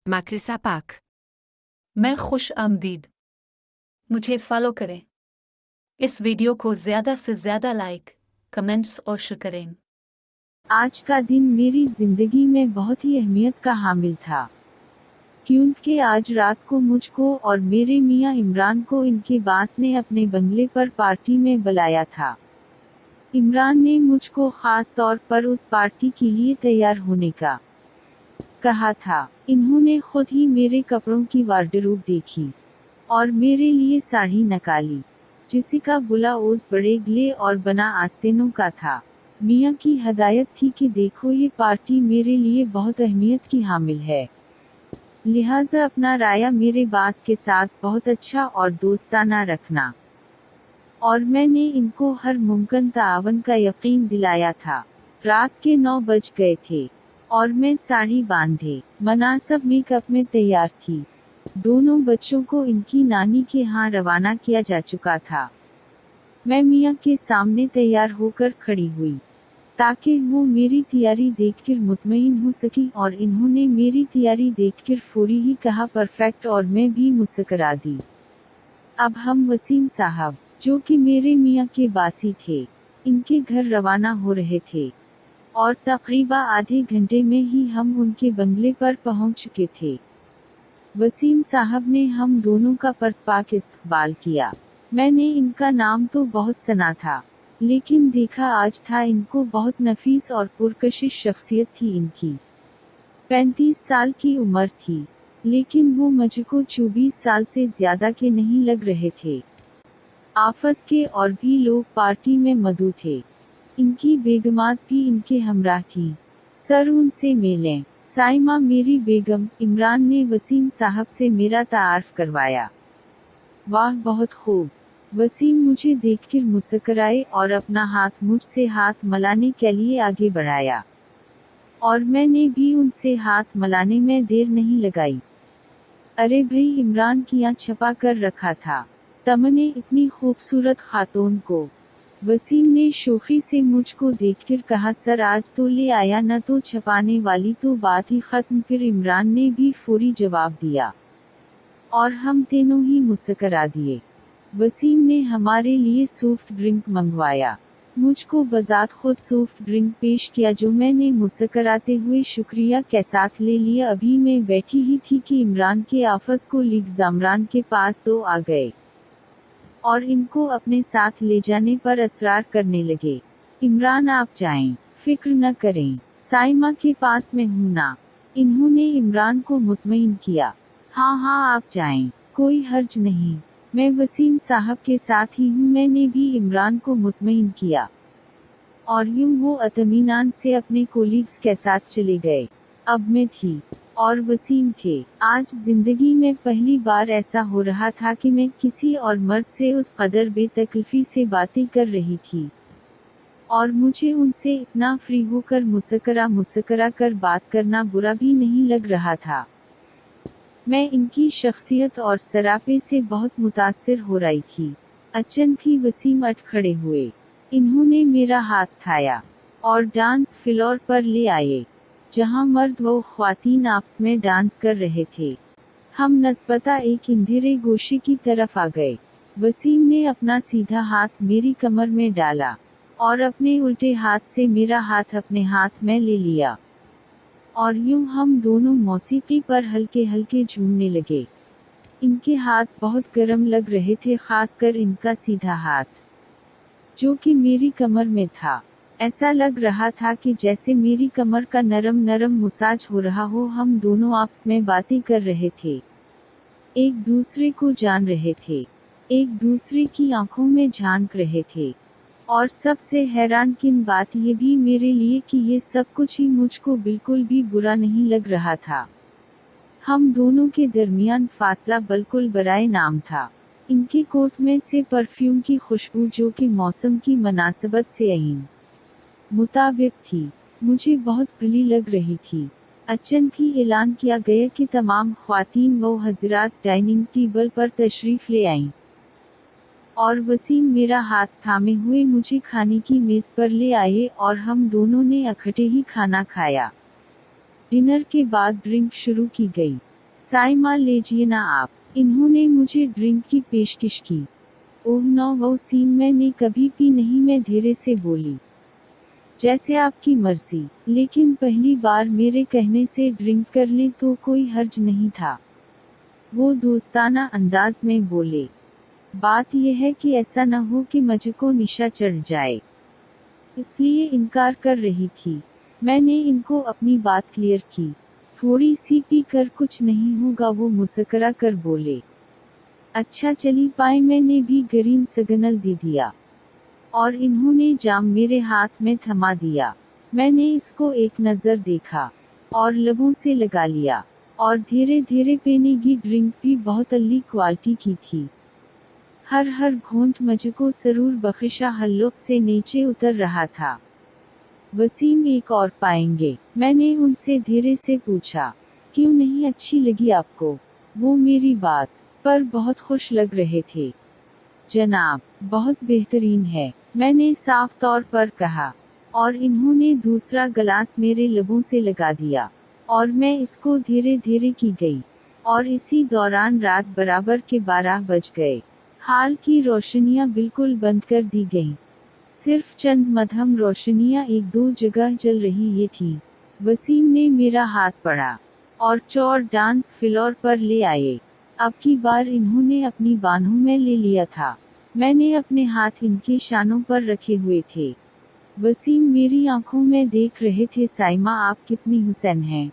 Makrisa Pak. मैं खुश आमदीद। मुझे फॉलो करें। इस वीडियो को ज़्यादा से ज़्यादा लाइक, कमेंट्स और शेयर करें। आज का दिन मेरी जिंदगी में बहुत ही अहमियत का हामिल था, क्योंकि आज रात को मुझको और मेरे मियां इमरान को इनके बास ने अपने बंगले पर पार्टी में बुलाया था। इमरान ने मुझको खास तौर पर उस पार्टी के लिए तैयार होने का कहा था। इन्होंने खुद ही मेरे कपड़ों की वार्डरोब देखी और मेरे लिए साड़ी निकाली, जिसका ब्लाउज बड़े गले और बना आस्तीनों का था। मियां की हदायत थी कि देखो, ये पार्टी मेरे लिए बहुत अहमियत की हामिल है, लिहाजा अपना राया मेरे बास के साथ बहुत अच्छा और दोस्ताना रखना। और मैंने इनको हर मुमकिन ताआवन का यकीन दिलाया था। रात के 9 बज गए थे और मैं साड़ी बांधे मुनासिब मेकअप में तैयार थी। दोनों बच्चों को इनकी नानी के यहाँ रवाना किया जा चुका था। मैं मियां के सामने तैयार होकर खड़ी हुई ताकि वो मेरी तैयारी देखकर मुतमईन हो सकी, और इन्होंने मेरी तैयारी देखकर फौरी ही कहा परफेक्ट, और मैं भी मुस्कुरा दी। अब हम वसीम साहब, जो कि मेरे मियां के बासी थे, इनके घर रवाना हो रहे थे और तकरीबा आधे घंटे में ही हम उनके बंगले पर पहुंच चुके थे। वसीम साहब ने हम दोनों का परतपाक इस्तकबाल किया। मैंने इनका नाम तो बहुत सुना था, लेकिन देखा आज था। इनको बहुत नफीस और पुरकशिश शख्सियत थी इनकी। 35 साल की उम्र थी, लेकिन वो मुझको 24 साल से ज्यादा के नहीं लग रहे थे। आफस के और भी लोग पार्टी में मौजूद थे। इनकी बेगमात भी इनके हमराह थी। सर उनसे मिलें। साइमा मेरी बेगम। इमरान ने वसीम साहब से मेरा तारुफ करवाया। वाह, बहुत खूब। वसीम मुझे देखकर मुस्कुराए और अपना हाथ मुझसे हाथ मिलाने के लिए आगे बढ़ाया, और मैंने भी उनसे हाथ मिलाने में देर नहीं लगाई। अरे भाई, इमरान किया छपा कर रखा था तमने इतनी खूबसूरत खातून को। वसीम ने शोखी से मुझको देखकर कहा, सर आज तो ले आया, न तो छपाने वाली तो बात ही खत्म। फिर इमरान ने भी फौरी जवाब दिया और हम तीनों ही मुस्कुरा दिए। वसीम ने हमारे लिए सॉफ्ट ड्रिंक मंगवाया। मुझको बजात खुद सॉफ्ट ड्रिंक पेश किया, जो मैंने मुस्कुराते हुए शुक्रिया के साथ ले लिया। अभी मैं बैठी ही थी कि इमरान के आफस को लीग जामरान के पास दो आ गए और इनको अपने साथ ले जाने पर असरार करने लगे। इमरान आप जाएं, फिक्र न करें, साइमा के पास मैं हूं ना। इन्होंने इमरान को मुतमईन किया। हाँ हाँ, आप जाएं, कोई हर्ज नहीं, मैं वसीम साहब के साथ ही हूँ। मैंने भी इमरान को मुतमईन किया और यूं वो इत्मीनान से अपने कोलीग्स के साथ चले गए। अब मैं थी और वसीम थे। आज जिंदगी में पहली बार ऐसा हो रहा था कि मैं किसी और मर्द से उस कदर बेतकल्फी से बातें कर रही थी, और मुझे उनसे इतना फ्री होकर मुस्कुरा कर बात करना बुरा भी नहीं लग रहा था। मैं इनकी शख्सियत और सरापे से बहुत मुतासिर हो रही थी। अचानक ही वसीम उठ खड़े हुए। इन्होंने मेरा हाथ थाया और डांस फ्लोर पर ले आए, जहां मर्द व ख्वातीन आपस में डांस कर रहे थे। हम नस्बता एक अंधेरे गोशे की तरफ आ गए। वसीम ने अपना सीधा हाथ मेरी कमर में डाला और अपने उल्टे हाथ से मेरा हाथ अपने हाथ में ले लिया, और यूं हम दोनों मौसीकी पर हल्के हल्के झूमने लगे। इनके हाथ बहुत गर्म लग रहे थे, खासकर इनका सीधा हाथ, जो कि मेरी कमर में था। ऐसा लग रहा था कि जैसे मेरी कमर का नरम नरम मसाज हो रहा हो। हम दोनों आपस में बातें कर रहे थे, एक दूसरे को जान रहे थे, एक दूसरे की आंखों में झांक रहे थे, और सबसे हैरानकुन बात ये भी मेरे लिए कि ये सब कुछ ही मुझको बिल्कुल भी बुरा नहीं लग रहा था। हम दोनों के दरमियान फासला बिल्कुल बराए नाम था। इनके कोट में से परफ्यूम की खुशबू, जो कि मौसम की मुनासिबत से आईन मुताबिक थी, मुझे बहुत भली लग रही थी। अचानक ही ऐलान किया गया कि तमाम ख्वातीन व हजरात डाइनिंग टेबल पर तशरीफ ले आईं, और वसीम मेरा हाथ थामे हुए मुझे खाने की मेज पर ले आए और हम दोनों ने इकट्ठे ही खाना खाया। डिनर के बाद ड्रिंक शुरू की गई। साइमा लीजिए ना आप। इन्होंने मुझे ड्रिंक की पेशकश की। ओह नो वसीम, मैंने कभी पी नहीं, मैं धीरे से बोली। जैसे आपकी मर्जी, लेकिन पहली बार मेरे कहने से ड्रिंक कर लें तो कोई हर्ज नहीं था। वो दोस्ताना अंदाज में बोले। बात यह है कि ऐसा न हो कि मुझको निशा चढ़ जाए, इसलिए इनकार कर रही थी। मैंने इनको अपनी बात क्लियर की। थोड़ी सी पी कर कुछ नहीं होगा, वो मुस्कुरा कर बोले। अच्छा चली पाए, मैंने भी ग्रीन सिग्नल दे दिया और इन्होंने जाम मेरे हाथ में थमा दिया। मैंने इसको एक नज़र देखा और लबों से लगा लिया और धीरे धीरे पीने की ड्रिंक भी बहुत अली क्वालिटी की थी। हर घूंट मुझको सरूर बख्शा हल्लों से नीचे उतर रहा था। वसीम एक और पाएंगे? मैंने उनसे धीरे से पूछा। क्यों नहीं अच्छी लगी आपको? वो मेरी बात पर बहुत खुश लग रहे थे। जनाब, बहुत बेहतरीन है, मैंने साफ तौर पर कहा और इन्होंने दूसरा गिलास मेरे लबों से लगा दिया और मैं इसको धीरे धीरे की गई और इसी दौरान रात बराबर के 12 बज गए। हाल की रोशनियां बिल्कुल बंद कर दी गईं। सिर्फ चंद मध्यम रोशनियां एक दो जगह जल रही ये थी। वसीम ने मेरा हाथ पकड़ा और चौर डांस फ्लोर पर ले आए। अब की बार इन्होंने अपनी बाहों में ले लिया था। मैंने अपने हाथ इनके शानों पर रखे हुए थे। वसीम मेरी आंखों में देख रहे थे। साइमा, आप कितनी हुसैन हैं।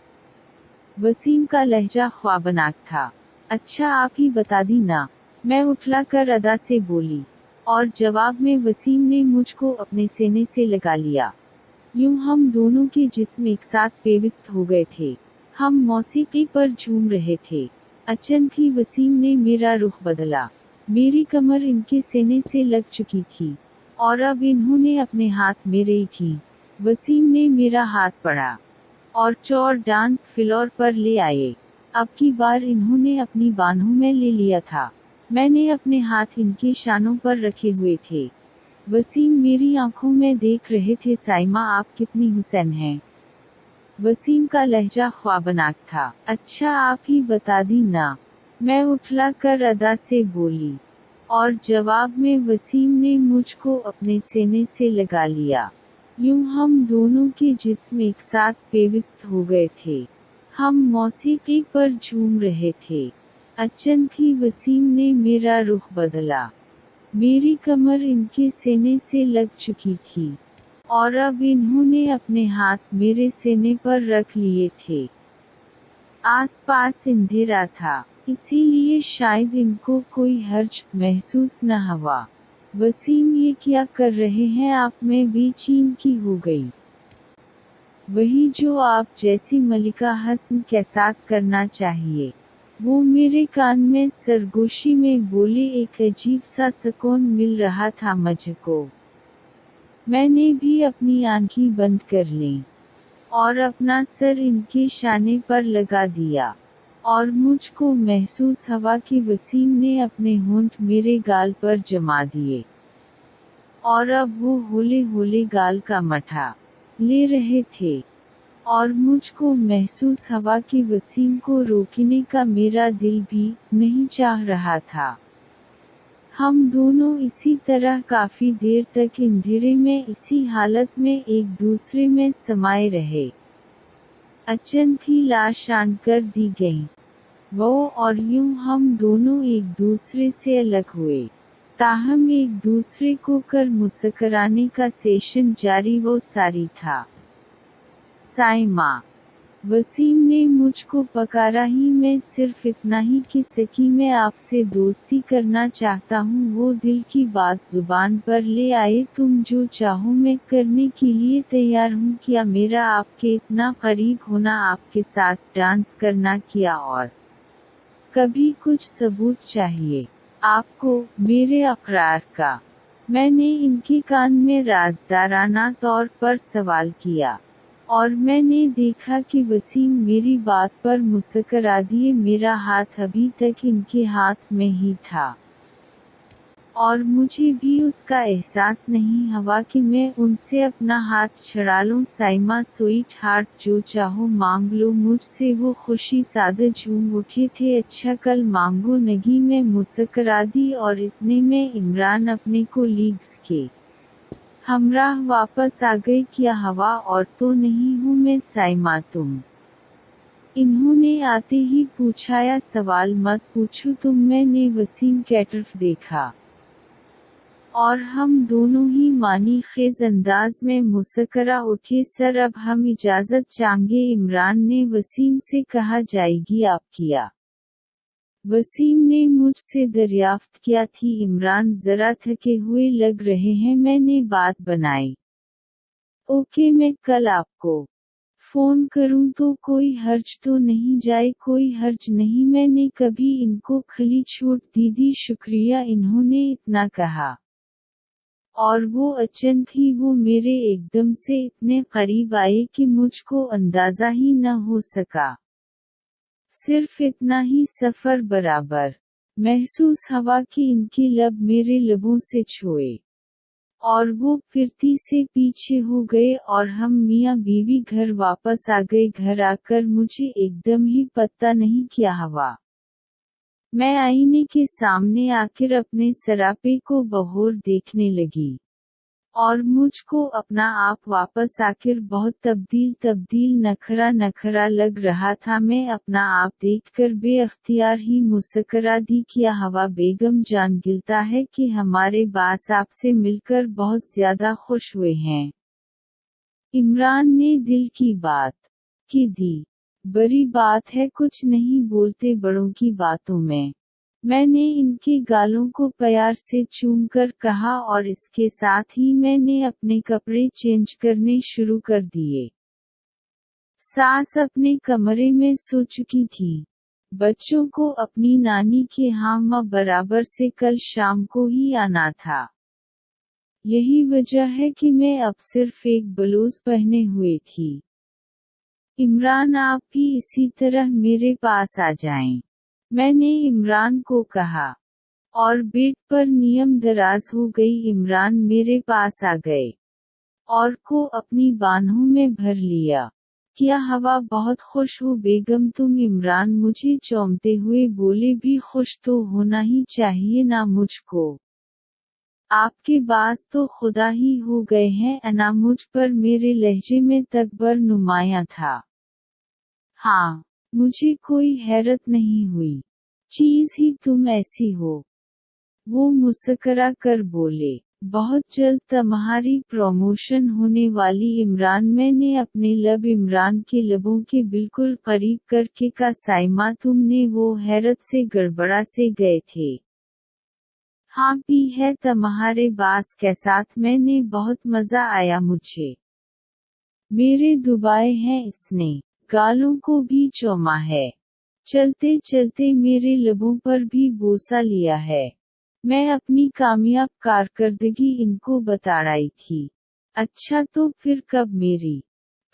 वसीम का लहजा ख्वाबनाक था। अच्छा आप ही बता दी ना, मैं उठला कर अदा से बोली और जवाब में वसीम ने मुझको अपने सीने से लगा लिया। यूं हम दोनों के जिस्म एक साथ पेवस्त हो गए थे। हम मौसीकी पर झूम रहे थे। अचानक ही वसीम ने मेरा रुख बदला। मेरी कमर इनके सीने से लग चुकी थी और अब इन्होंने अपने हाथ मेरे ही थी। वसीम ने मेरा हाथ पकड़ा और चौर डांस फ्लोर पर ले आए। अब की बार इन्होंने अपनी बाहों में ले लिया था। मैंने अपने हाथ इनके शानों पर रखे हुए थे। वसीम मेरी आंखों में देख रहे थे। साइमा, आप कितनी हुसैन हैं। वसीम का लहजा ख्वाबनाक था। अच्छा आप ही बता दी ना, मैं उठला कर अदा से बोली और जवाब में वसीम ने मुझको अपने सीने से लगा लिया। यूं हम दोनों के जिस्म एक साथ पेवस्त हो गए थे। हम मौसीकी पर झूम रहे थे। अचानक ही वसीम ने मेरा रुख बदला। मेरी कमर इनके सीने से लग चुकी थी और अब इन्होंने अपने हाथ मेरे सीने पर रख लिए थे। आसपास अंधेरा था, इसीलिए शायद इनको कोई हर्ज महसूस न हुआ। वसीम, ये क्या कर रहे हैं आप? में बेचैन की हो गई। वही जो आप जैसी मलिका हसन के साथ करना चाहिए, वो मेरे कान में सरगोशी में बोले। एक अजीब सा सुकून मिल रहा था मुझको। मैंने भी अपनी आंखें बंद कर लीं और अपना सर इनके शाने पर लगा दिया और मुझको महसूस हुआ कि वसीम ने अपने होंठ मेरे गाल पर जमा दिए और अब वो होले होले गाल का मठा ले रहे थे और मुझको महसूस हुआ कि वसीम को रोकने का मेरा दिल भी नहीं चाह रहा था। हम दोनों इसी तरह काफी देर तक अंधेरे में इसी हालत में एक दूसरे में समाये रहे। अचानक ही लाश आन कर दी गई वो और यूं हम दोनों एक दूसरे से अलग हुए। ताहम एक दूसरे को कर मुस्कुराने का सेशन जारी वो सारी था। साइमा, वसीम ने मुझको पकारा ही मैं सिर्फ इतना ही कि सकी मैं आपसे दोस्ती करना चाहता हूँ। वो दिल की बात जुबान पर ले आए। तुम जो चाहो मैं करने के लिए तैयार हूँ। क्या मेरा आपके इतना करीब होना, आपके साथ डांस करना, किया और कभी कुछ सबूत चाहिए आपको मेरे अकरार का? मैंने इनके कान में राजदाराना तौर पर सवाल किया और मैंने देखा कि वसीम मेरी बात पर मुस्कुरा दिए। मेरा हाथ अभी तक इनके हाथ में ही था। اور مجھے بھی اس کا احساس نہیں ہوا کہ میں ان سے اپنا ہاتھ چھڑا لوں۔ سائما سوئٹ ہارٹ، جو چاہو مانگ لو مجھ سے، وہ خوشی سادہ جھوم اٹھے تھے۔ اچھا کل مانگو نگی، میں مسکرا دی، اور اتنے میں عمران اپنے کولیگز کے ہمراہ واپس آ گئے۔ کیا ہوا اور تو نہیں ہوں میں سائما، تم؟ انہوں نے آتے ہی پوچھا۔ یا سوال مت پوچھو تم، میں نے وسیم کی طرف دیکھا اور ہم دونوں ہی معنی خیز انداز میں مسکرا اٹھے۔ سر اب ہم اجازت چاہیں گے، عمران نے وسیم سے کہا۔ جائے گی آپ کیا؟ وسیم نے مجھ سے دریافت کیا تھی۔ عمران ذرا تھکے ہوئے لگ رہے ہیں، میں نے بات بنائی۔ اوکے، میں کل آپ کو فون کروں تو کوئی حرج تو نہیں؟ جائے کوئی حرج نہیں، میں نے کبھی ان کو کھلی چھوٹ دی شکریہ، انہوں نے اتنا کہا اور وہ اچانک ہی وہ میرے ایک دم سے اتنے قریب آئے کہ مجھ کو اندازہ ہی نہ ہو سکا۔ صرف اتنا ہی سفر برابر محسوس ہوا کہ ان کے لب میرے لبوں سے چھوئے اور وہ پھرتی سے پیچھے ہو گئے، اور ہم میاں بیوی گھر واپس آ گئے۔ گھر آ کر مجھے ایک دم ہی پتہ نہیں کیا ہوا، میں آئینے کے سامنے آ کر اپنے سراپے کو بغور دیکھنے لگی اور مجھ کو اپنا آپ واپس آ کر بہت تبدیل نکھرا لگ رہا تھا۔ میں اپنا آپ دیکھ کر بے اختیار ہی مسکرا دی۔ کیا ہوا بیگم جان، گلتا ہے کہ ہمارے باس آپ سے مل کر بہت زیادہ خوش ہوئے ہیں۔ عمران نے دل کی بات کی دی۔ بڑی بات ہے، کچھ نہیں بولتے بڑوں کی باتوں میں نے ان کے گالوں کو پیار سے چوم کر کہا، اور اس کے ساتھ ہی میں نے اپنے کپڑے چینج کرنے شروع کر دیے۔ ساس اپنے کمرے میں سو چکی تھی۔ بچوں کو اپنی نانی کے ہاں ماں برابر سے کل شام کو ہی آنا تھا۔ یہی وجہ ہے کہ میں اب صرف ایک بلوز پہنے ہوئے تھی۔ عمران، آپ بھی اسی طرح میرے پاس آ جائیں، میں نے عمران کو کہا، اور بیڈ پر نیم دراز ہو گئی۔ عمران میرے پاس آ گئے اور کو اپنی بانہوں میں بھر لیا۔ کیا ہوا بہت خوش ہو بیگم تم؟ عمران مجھے چومتے ہوئے بولے۔ بھی خوش تو ہونا ہی چاہیے نا مجھ کو، آپ کے باس تو خدا ہی ہو گئے ہیں۔ انا مجھ پر میرے لہجے میں تکبر نمایاں تھا۔ ہاں، مجھے کوئی حیرت نہیں ہوئی، چیز ہی تم ایسی ہو، وہ مسکرا کر بولے۔ بہت جلد تمہاری پروموشن ہونے والی عمران، میں نے اپنے لب عمران کے لبوں کے بالکل قریب کر کے کہا۔ سائما، تم نے وہ حیرت سے گڑبڑا سے گئے تھے۔ ہاں بھی ہے تمہارے باس کے ساتھ، میں نے بہت مزہ آیا مجھے۔ میرے دبائے ہیں اس نے، گالوں کو بھی چوما ہے، چلتے چلتے میرے لبوں پر بھی بوسہ لیا ہے۔ میں اپنی کامیاب کارکردگی ان کو بتا رہی تھی۔ اچھا تو پھر کب میری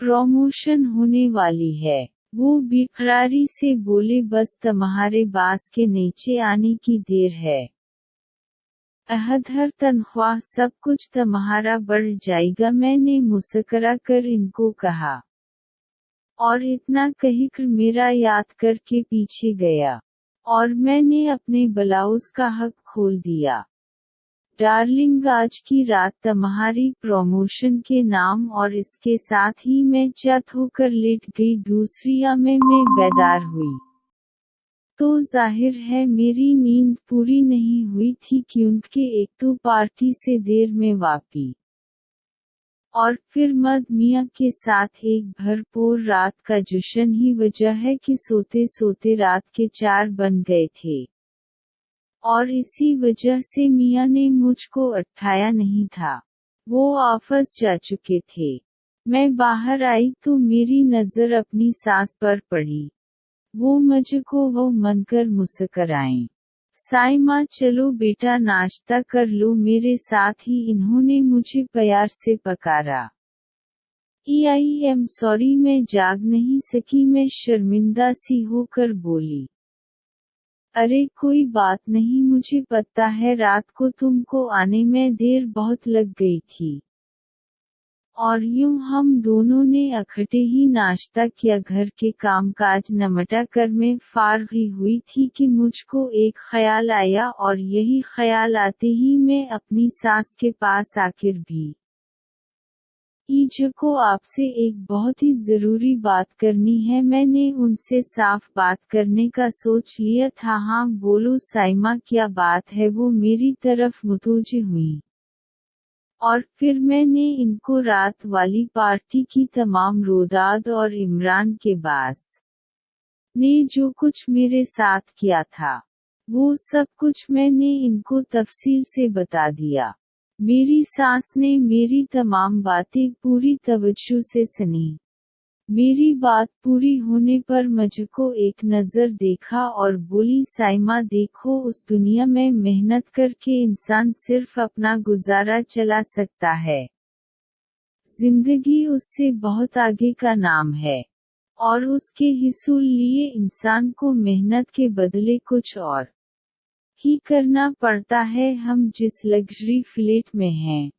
پروموشن ہونے والی ہے؟ وہ بیقراری سے بولے۔ بس تمہارے باس کے نیچے آنے کی دیر ہے۔ عہد، ہر تنخواہ، سب کچھ تمہارا بڑھ جائے گا، میں نے مسکرا کر ان کو کہا، اور اتنا کہہ کر میرا یاد کر کے پیچھے گیا، اور میں نے اپنے بلاؤز کا حق کھول دیا۔ ڈارلنگ، آج کی رات تمہاری پروموشن کے نام، اور اس کے ساتھ ہی میں چت ہو کر لیٹ گئی۔ دوسری میں بیدار ہوئی تو ظاہر ہے میری نیند پوری نہیں ہوئی تھی، کیونکہ ایک تو پارٹی سے دیر میں واپسی، اور پھر مد میاں کے ساتھ ایک بھرپور رات کا جشن ہی وجہ ہے کہ سوتے سوتے رات کے 4 بن گئے تھے، اور اسی وجہ سے میاں نے مجھ کو اٹھایا نہیں تھا، وہ آفس جا چکے تھے۔ میں باہر آئی تو میری نظر اپنی ساس پر پڑی، وہ مجھ کو وہ من کر مسکرائیں۔ سائما، چلو بیٹا ناشتہ کر لو میرے ساتھ ہی، انہوں نے مجھے پیار سے پکارا۔ آئی ایم سوری، میں جاگ نہیں سکی، میں شرمندہ سی ہو کر بولی۔ अरे कोई बात नहीं, मुझे पता है रात को तुमको आने में देर बहुत लग गई थी। और यूं हम दोनों ने इकट्ठे ही नाश्ता किया। घर के कामकाज निपटा कर मैं फारगी हुई थी कि मुझको एक ख्याल आया, और यही ख्याल आते ही मैं अपनी सास के पास आकर भी को आपसे एक बहुत ही जरूरी बात करनी है। मैंने उनसे साफ बात करने का सोच लिया था। हाँ बोलो साइमा, क्या बात है? वो मेरी तरफ मुतवज्जे हुई, और फिर मैंने इनको रात वाली पार्टी की तमाम रोदाद और इमरान के बास ने जो कुछ मेरे साथ किया था वो सब कुछ मैंने इनको तफसील से बता दिया। मेरी सास ने मेरी तमाम बातें पूरी तवज्जो से सुनी। मेरी बात पूरी होने पर मुझको एक नज़र देखा और बोली, साइमा देखो, उस दुनिया में मेहनत करके इंसान सिर्फ अपना गुजारा चला सकता है। जिंदगी उससे बहुत आगे का नाम है, और उसके हिसूल लिए इंसान को मेहनत के बदले कुछ और ही करना पड़ता है। हम जिस लग्जरी फ्लैट में हैं,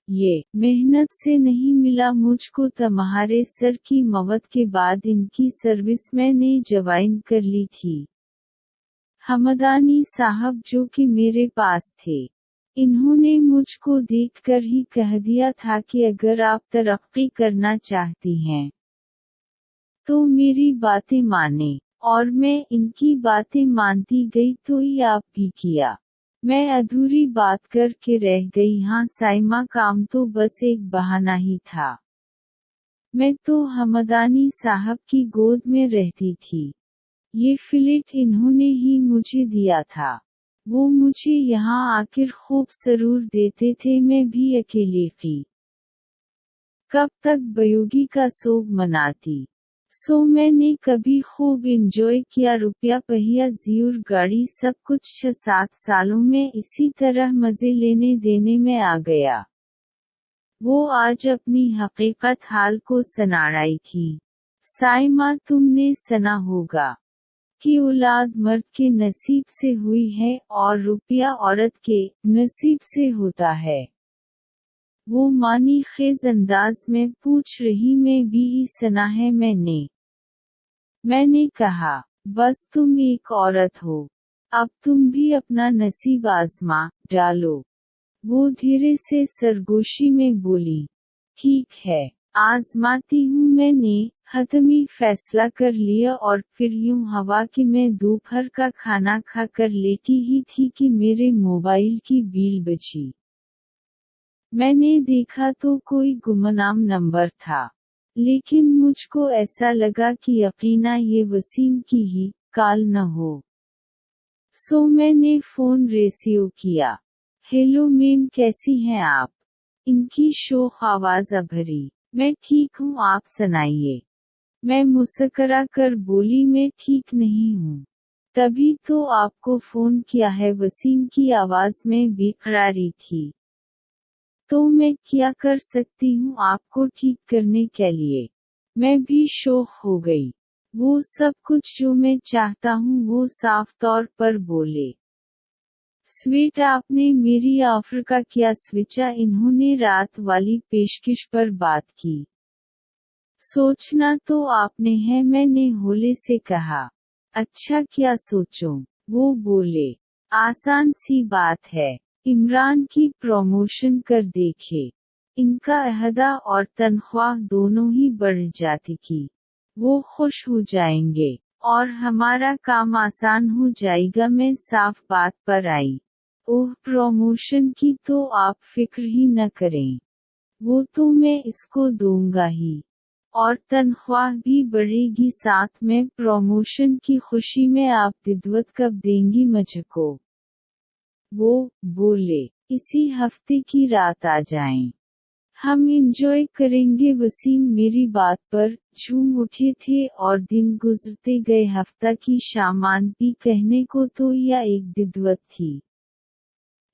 ये मेहनत से नहीं मिला मुझको। तुम्हारे सर की मौत के बाद इनकी सर्विस मैंने ज्वाइन कर ली थी। हमदानी साहब जो कि मेरे पास थे, इन्होंने मुझको देखकर ही कह दिया था कि अगर आप तरक्की करना चाहती हैं तो मेरी बातें माने, और मैं इनकी बातें मानती गई तो ये आप भी किया। मैं अधूरी बात करके रह गई। हाँ साइमा, काम तो बस एक बहाना ही था। मैं तो हमदानी साहब की गोद में रहती थी। ये फ्लैट इन्होंने ही मुझे दिया था। वो मुझे यहाँ आकर खूब सरूर देते थे, मैं भी अकेली थी। कब तक बयोगी का सोग मनाती। सो मैंने कभी खूब इंजॉय किया। रुपया पहिया ज़ियूर गाड़ी सब कुछ 6-7 सालों में इसी तरह मज़े लेने देने में आ गया। वो आज अपनी हकीकत हाल को सनाड़ाई थी। साइमा, तुमने सुना होगा कि औलाद मर्द के नसीब से हुई है और रुपया औरत के नसीब से होता है। वो मानी खेज अंदाज में पूछ रही, मैं भी सुना है मैंने कहा, बस तुम एक औरत हो, अब तुम भी अपना नसीब आजमा डालो। वो धीरे से सरगोशी में बोली, ठीक है, आजमाती हूँ। मैंने हतमी फैसला कर लिया, और फिर यूं हवा कि मैं दोपहर का खाना खाकर लेटी ही थी कि मेरे मोबाइल की बील बजी। मैंने देखा तो कोई गुमनाम नंबर था, लेकिन मुझको ऐसा लगा कि यकीना ये वसीम की ही कॉल न हो। सो मैंने फोन रिसीव किया। हेलो मैम, कैसी हैं आप? इनकी शोख आवाज भरी। मैं ठीक हूँ, आप सुनाइए। मैं मुस्कुरा कर बोली, मैं ठीक नहीं हूँ। तभी तो आपको फोन किया है। वसीम की आवाज में बेकरारी थी। तो मैं क्या कर सकती हूँ आपको ठीक करने के लिए? मैं भी शौक हो गई। वो सब कुछ जो मैं चाहता हूँ वो साफ तौर पर बोले। स्वीट, आपने मेरी ऑफर का क्या सोचा? इन्होंने रात वाली पेशकश पर बात की। सोचना तो आपने है, मैंने होले से कहा। अच्छा, क्या सोचूं? वो बोले, आसान सी बात है, इमरान की प्रमोशन कर देखे। इनका अहदा और तनख्वाह दोनों ही बढ़ जाती की। वो खुश हो जाएंगे, और हमारा काम आसान हो जाएगा। मैं साफ बात पर आई। ओह, प्रमोशन की तो आप फिक्र ही न करें, वो तो मैं इसको दूंगा ही, और तनख्वाह भी बढ़ेगी साथ में। प्रमोशन की खुशी में आप दिदवत कब देंगी मुझको? वो बोले, इसी हफ्ते की रात आ जाएं, हम एंजॉय करेंगे। वसीम मेरी बात पर झूम उठे थे, और दिन गुजरते गए। हफ्ता की शामान भी कहने को तो या एक दिदवत थी,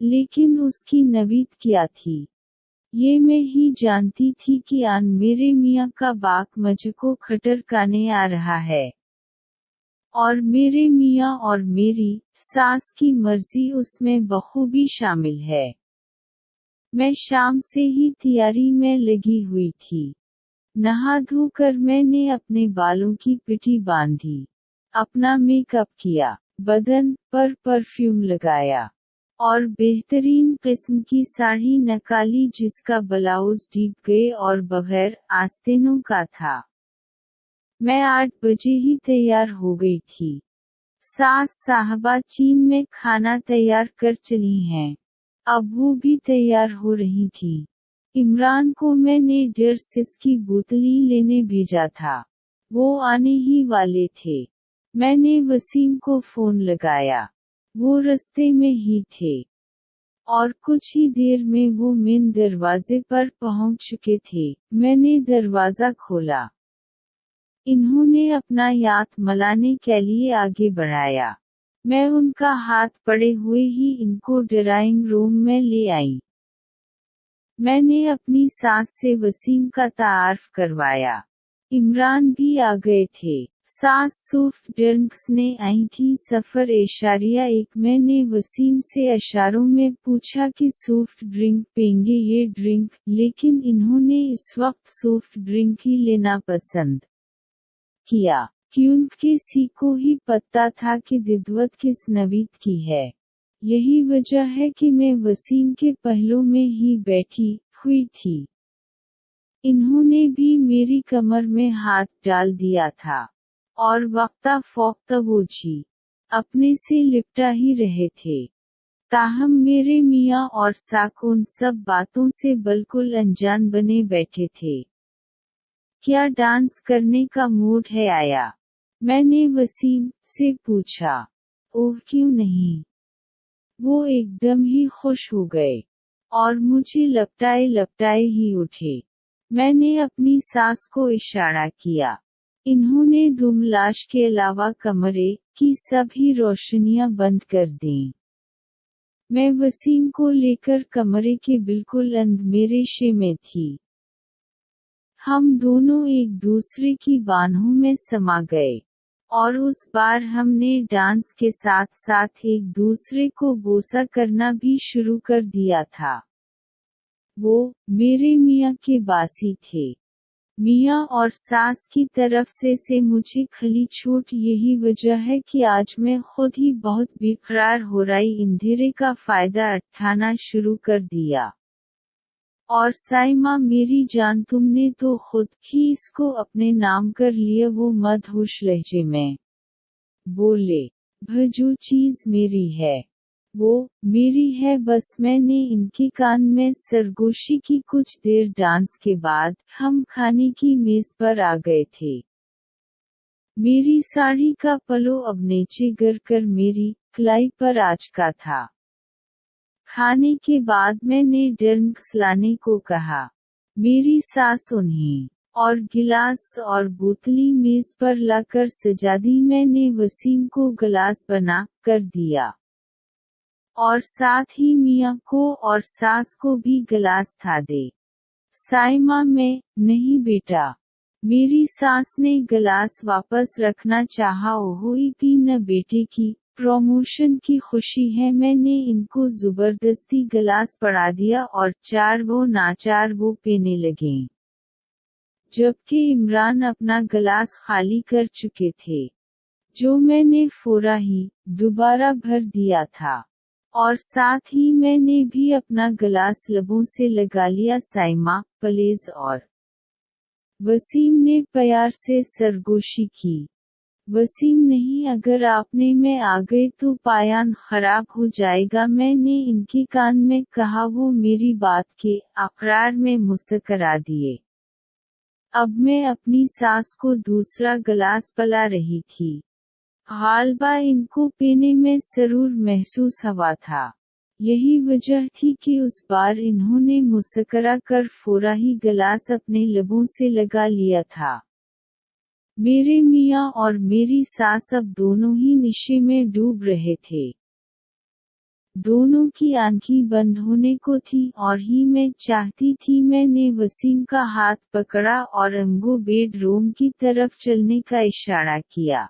लेकिन उसकी नवीद क्या थी ये मैं ही जानती थी कि आन मेरे मियाँ का बाक मुझको खटरकाने आ रहा है। اور میرے میاں اور میری ساس کی مرضی اس میں بخوبی شامل ہے۔ میں شام سے ہی تیاری میں لگی ہوئی تھی۔ نہا دھو کر میں نے اپنے بالوں کی پٹی باندھی، اپنا میک اپ کیا، بدن پر پرفیوم لگایا، اور بہترین قسم کی ساڑی نکالی جس کا بلاؤز ڈیپ گئے اور بغیر آستینوں کا تھا۔ میں 8 بجے ہی تیار ہو گئی تھی۔ ساس صاحبہ چین میں کھانا تیار کر چلی ہیں، اب وہ بھی تیار ہو رہی تھی۔ عمران کو میں نے ڈرسس کی بوتلی لینے بھیجا تھا، وہ آنے ہی والے تھے۔ میں نے وسیم کو فون لگایا، وہ رستے میں ہی تھے، اور کچھ ہی دیر میں وہ مین دروازے پر پہنچ چکے تھے۔ میں نے دروازہ کھولا، انہوں نے اپنا ہاتھ ملانے کے لیے آگے بڑھایا۔ میں ان کا ہاتھ پڑے ہوئے ہی ان کو ڈرائنگ روم میں لے آئی۔ میں نے اپنی ساس سے وسیم کا تعارف کروایا۔ عمران بھی آ گئے تھے۔ ساس سافٹ ڈرنکس نے آئی تھی 0.1۔ میں نے وسیم سے اشاروں میں پوچھا کہ سافٹ ڈرنک پیں گے یہ ڈرنک، لیکن انہوں نے اس وقت سافٹ ڈرنک ہی لینا پسند کیا، کیونکہ سی کو ہی پتہ تھا کہ ددوت کس نوید کی ہے۔ یہی وجہ ہے کہ میں وسیم کے پہلو میں ہی بیٹھی ہوئی تھی۔ انہوں نے بھی میری کمر میں ہاتھ ڈال دیا تھا، اور وقتہ فوقتہ وہ جی اپنے سے لپٹا ہی رہے تھے۔ تاہم میرے میاں اور ساک ان سب باتوں سے بالکل انجان بنے بیٹھے تھے۔ کیا ڈانس کرنے کا موڈ ہے آیا؟ میں نے وسیم سے پوچھا۔ اوہ کیوں نہیں؟ وہ ایک دم ہی خوش ہو گئے، اور مجھے لپٹائے لپٹائے ہی اٹھے۔ میں نے اپنی ساس کو اشارہ کیا۔ انہوں نے دملاش کے علاوہ کمرے کی سبھی روشنیاں بند کر دیں۔ میں وسیم کو لے کر کمرے کے بالکل اندھیرے میں تھی۔ ہم دونوں ایک دوسرے کی بانہوں میں سما گئے، اور اس بار ہم نے ڈانس کے ساتھ ساتھ ایک دوسرے کو بوسہ کرنا بھی شروع کر دیا تھا۔ وہ میرے میاں کے باسی تھے۔ میاں اور ساس کی طرف سے مجھے کھلی چھوٹ یہی وجہ ہے کہ آج میں خود ہی بہت بے قرار ہو رہی اندھیرے کا فائدہ اٹھانا شروع کر دیا۔ اور سائمہ میری جان تم نے تو خود ہی اس کو اپنے نام کر لیا، وہ مدہوش لہجے میں بولے۔ جو چیز میری ہے وہ میری ہے بس۔ میں نے ان کے کان میں سرگوشی کی۔ کچھ دیر ڈانس کے بعد ہم کھانے کی میز پر آ گئے تھے۔ میری ساڑی کا پلو اب نیچے گر کر میری کلائی پر آ چکا تھا۔ کھانے کے بعد میں نے ڈرنکس لانے کو کہا۔ میری ساس انہیں اور گلاس اور بوتلی میز پر لا کر سجا دی۔ میں نے وسیم کو گلاس بنا کر دیا، اور ساتھ ہی میاں کو اور ساس کو بھی گلاس تھا دے۔ سائمہ میں نہیں بیٹا۔ میری ساس نے گلاس واپس رکھنا چاہا۔ اوہوئی بھی نہ بیٹے کی پروموشن کی خوشی ہے۔ میں نے ان کو زبردستی گلاس پڑا دیا، اور چار وہ ناچار وہ پینے لگیں، جبکہ عمران اپنا گلاس خالی کر چکے تھے، جو میں نے فورا ہی دوبارہ بھر دیا تھا، اور ساتھ ہی میں نے بھی اپنا گلاس لبوں سے لگا لیا۔ سائمہ پلیز۔ اور وسیم نے پیار سے سرگوشی کی۔ وسیم نہیں، اگر آپ نے میں آ گئے تو پایان خراب ہو جائے گا، میں نے ان کے کان میں کہا۔ وہ میری بات کے اقرار میں مسکرا دیے۔ اب میں اپنی ساس کو دوسرا گلاس پلا رہی تھی۔ غالبا ان کو پینے میں سرور محسوس ہوا تھا۔ یہی وجہ تھی کہ اس بار انہوں نے مسکرا کر فورا ہی گلاس اپنے لبوں سے لگا لیا تھا۔ میرے میاں اور میری ساس اب دونوں ہی نشے میں ڈوب رہے تھے۔ دونوں کی آنکھیں بند ہونے کو تھی، اور ہی میں چاہتی تھی۔ میں نے وسیم کا ہاتھ پکڑا اور انگو بیڈ روم کی طرف چلنے کا اشارہ کیا۔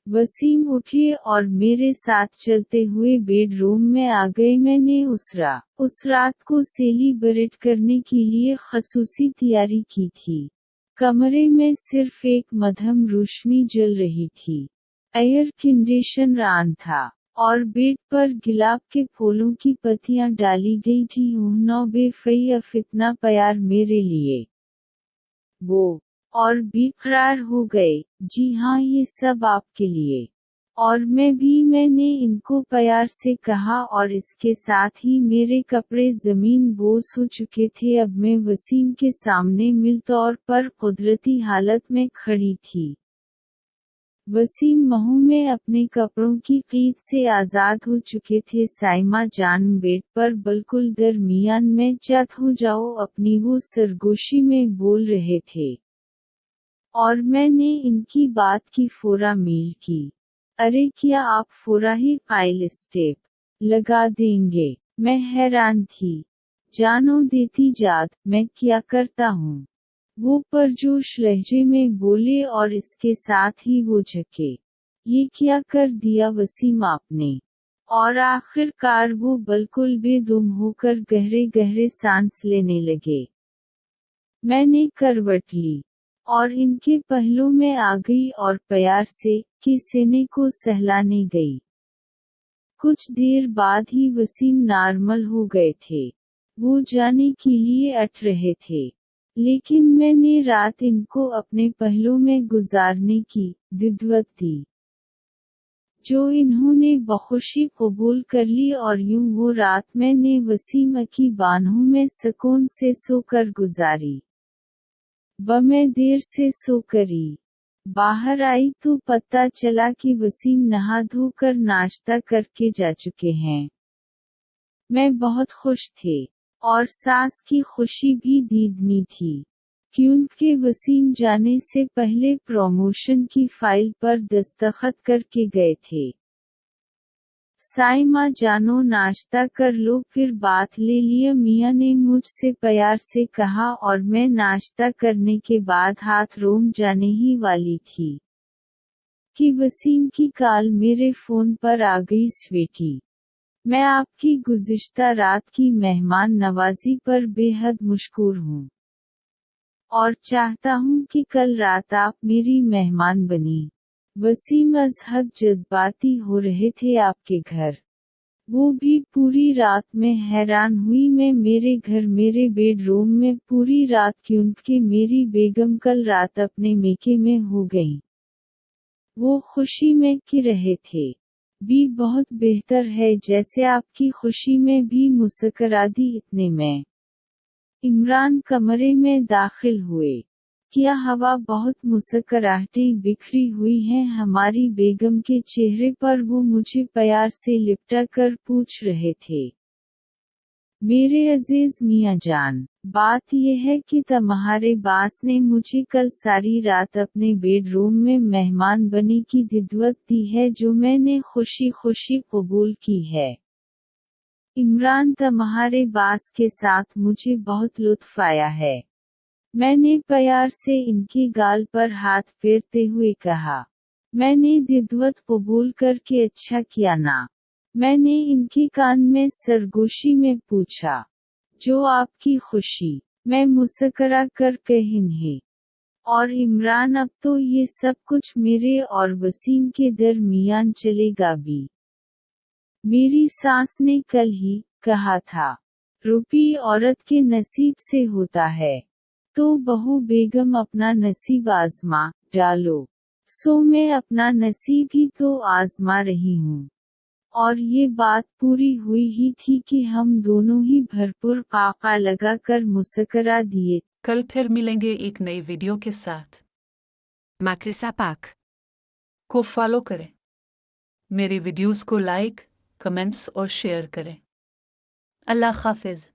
वसीम उठे और मेरे साथ चलते हुए बेडरूम में आ गए। मैंने उस रात को सेलिब्रेट करने के लिए खसूसी तैयारी की थी। कमरे में सिर्फ एक मध्यम रोशनी जल रही थी। एयर कंडीशनर ऑन था और बेड पर गुलाब के फूलों की पत्तियां डाली गई थी। नौ बेफैफ इतना प्यार मेरे लिए। वो और बेकरार हो गए। जी हाँ, ये सब आपके लिए। और मैंने इनको प्यार से कहा और इसके साथ ही मेरे कपड़े जमीन बोस हो चुके थे। अब मैं वसीम के सामने मिलतौर पर कुदरती हालत में खड़ी थी। वसीम महू में अपने कपड़ों की क़ीद से आज़ाद हो चुके थे। साइमा जान बेड पर बिल्कुल दरमियान में चत हो जाओ अपनी वो सरगोशी में बोल रहे थे। और मैंने इनकी बात की फौरा मील की। अरे क्या आप फौरा ही कायल स्टेप लगा देंगे? मैं हैरान थी। जानो देती जात, मैं क्या करता हूँ? वो परजोश लहजे में बोले और इसके साथ ही वो झके। ये क्या कर दिया वसीम आपने? और आखिरकार वो बिल्कुल बेदम होकर गहरे गहरे सांस लेने लगे। मैंने करवट ली और इनके पहलू में आ गई और प्यार से सीने को सहलाने गई। कुछ देर बाद ही वसीम नॉर्मल हो गए थे। वो जाने के लिए अट रहे थे, लेकिन मैंने रात इनको अपने पहलू में गुजारने की दिद्वत दी, जो इन्होंने बखुशी कबूल कर ली। और यूं वो रात मैंने वसीम की बाहों में सुकून से सोकर गुजारी। मैं देर से सोकरी बाहर आई तो पता चला कि वसीम नहा धोकर नाश्ता करके जा चुके हैं। मैं बहुत खुश थे और सास की खुशी भी दीदनी थी, क्योंकि वसीम जाने से पहले प्रमोशन की फाइल पर दस्तखत करके गए थे। साइमा जानो नाश्ता कर लो, फिर बात ले लिया, मियाँ ने मुझसे प्यार से कहा। और मैं नाश्ता करने के बाद हाथ रोम जाने ही वाली थी कि वसीम की कॉल मेरे फोन पर आ गई। स्वीटी, मैं आपकी गुज़िश्ता रात की मेहमान नवाजी पर बेहद मशकूर हूँ और चाहता हूँ कि कल रात आप मेरी मेहमान बनी। वसीम अज़हद जज्बाती हो रहे थे आपके घर। वो भी पूरी रात। में हैरान हुई मैं मेरे घर मेरे बेडरूम में पूरी रात, क्योंकि मेरी बेगम कल रात अपने मेके में हो गई। वो खुशी में कि रहे थे भी बहुत बेहतर है, जैसे आपकी खुशी में भी मुस्कुरादी। इतने में इमरान कमरे में दाखिल हुए। क्या हवा बहुत मुस्कुराहटें बिखरी हुई हैं हमारी बेगम के चेहरे पर। वो मुझे प्यार से लिपटा कर पूछ रहे थे, मेरे अजीज मियाँ जान, बात यह है कि तुम्हारे बास ने मुझे कल सारी रात अपने बेडरूम में मेहमान बने की दिद्वत दी है, जो मैंने खुशी खुशी कबूल की है। इमरान, तुम्हारे बास के साथ मुझे बहुत लुत्फ आया है। मैंने प्यार से इनकी गाल पर हाथ फेरते हुए कहा। मैंने दिद्वत कबूल करके अच्छा किया ना? मैंने इनके कान में सरगोशी में पूछा। जो आपकी खुशी, मैं मुस्कुरा कर कहिन्हे। और इमरान, अब तो ये सब कुछ मेरे और वसीम के दरमियान चलेगा भी। मेरी सास ने कल ही कहा था, रुपी औरत के नसीब से होता है, तो बहू बेगम अपना नसीब आजमा डालो। सो मैं अपना नसीब ही तो आजमा रही हूँ। और ये बात पूरी हुई ही थी कि हम दोनों ही भरपूर काका लगाकर मुस्कुरा दिए। कल फिर मिलेंगे एक नई वीडियो के साथ। Macrisa Pac. को फॉलो करें, मेरे वीडियोस को लाइक, कमेंट्स और शेयर करें। अल्लाह हाफिज।